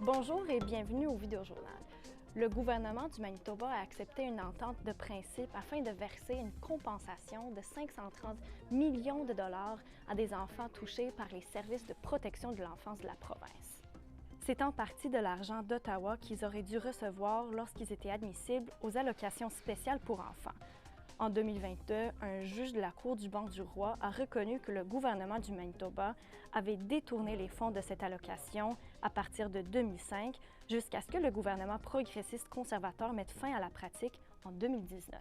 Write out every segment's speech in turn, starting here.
Bonjour et bienvenue au Vidéojournal. Le gouvernement du Manitoba a accepté une entente de principe afin de verser une compensation de 530 millions de dollars à des enfants touchés par les services de protection de l'enfance de la province. C'est en partie de l'argent d'Ottawa qu'ils auraient dû recevoir lorsqu'ils étaient admissibles aux allocations spéciales pour enfants. En 2022, un juge de la Cour du banc du roi a reconnu que le gouvernement du Manitoba avait détourné les fonds de cette allocation à partir de 2005 jusqu'à ce que le gouvernement progressiste conservateur mette fin à la pratique en 2019.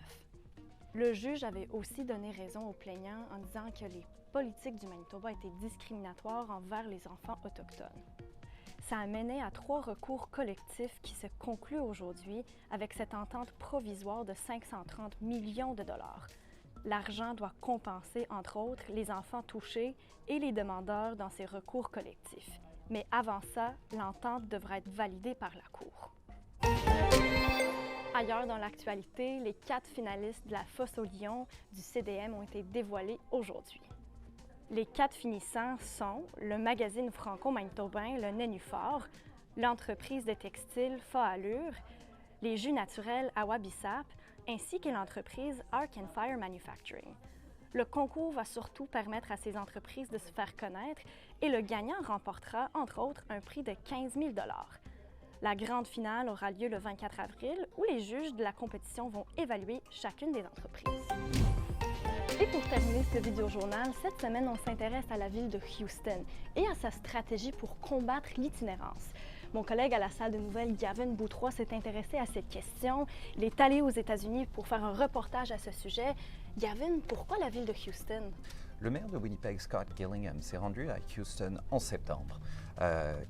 Le juge avait aussi donné raison aux plaignants en disant que les politiques du Manitoba étaient discriminatoires envers les enfants autochtones. Ça a mené à 3 recours collectifs qui se concluent aujourd'hui avec cette entente provisoire de 530 millions de dollars. L'argent doit compenser, entre autres, les enfants touchés et les demandeurs dans ces recours collectifs. Mais avant ça, l'entente devra être validée par la Cour. Ailleurs dans l'actualité, les 4 finalistes de la Fosse aux Lions du CDM ont été dévoilés aujourd'hui. Les 4 finissants sont le magazine franco-manitobain Le Nénuphar, l'entreprise de textile Fa Allure, les jus naturels Awabisap, ainsi que l'entreprise Arc and Fire Manufacturing. Le concours va surtout permettre à ces entreprises de se faire connaître et le gagnant remportera, entre autres, un prix de 15 000 $. La grande finale aura lieu le 24 avril où les juges de la compétition vont évaluer chacune des entreprises. Et pour terminer ce vidéojournal, cette semaine, on s'intéresse à la ville de Houston et à sa stratégie pour combattre l'itinérance. Mon collègue à la salle de nouvelles, Gavin Boutrois, s'est intéressé à cette question. Il est allé aux États-Unis pour faire un reportage à ce sujet. Gavin, pourquoi la ville de Houston? Le maire de Winnipeg, Scott Gillingham, s'est rendu à Houston en septembre.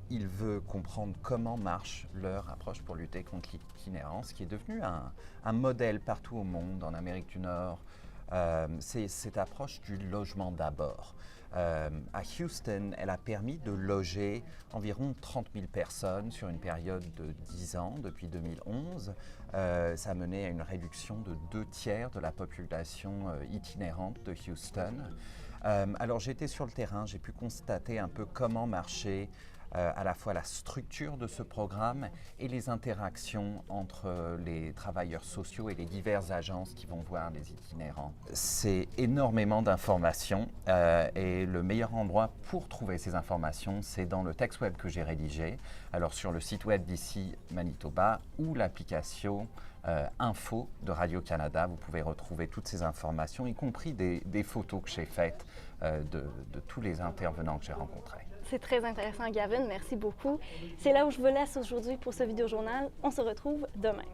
Il veut comprendre comment marche leur approche pour lutter contre l'itinérance, qui est devenue un modèle partout au monde, en Amérique du Nord. C'est cette approche du logement d'abord. À Houston, elle a permis de loger environ 30 000 personnes sur une période de 10 ans, depuis 2011. Ça a mené à une réduction de 2/3 de la population itinérante de Houston. Alors j'étais sur le terrain, j'ai pu constater un peu comment marchait à la fois la structure de ce programme et les interactions entre les travailleurs sociaux et les diverses agences qui vont voir les itinérants. C'est énormément d'informations et le meilleur endroit pour trouver ces informations, c'est dans le texte web que j'ai rédigé, alors sur le site web d'ici Manitoba ou l'application Info de Radio-Canada. Vous pouvez retrouver toutes ces informations, y compris des photos que j'ai faites de tous les intervenants que j'ai rencontrés. C'est très intéressant, Gavin. Merci beaucoup. C'est là où je vous laisse aujourd'hui pour ce vidéojournal. On se retrouve demain.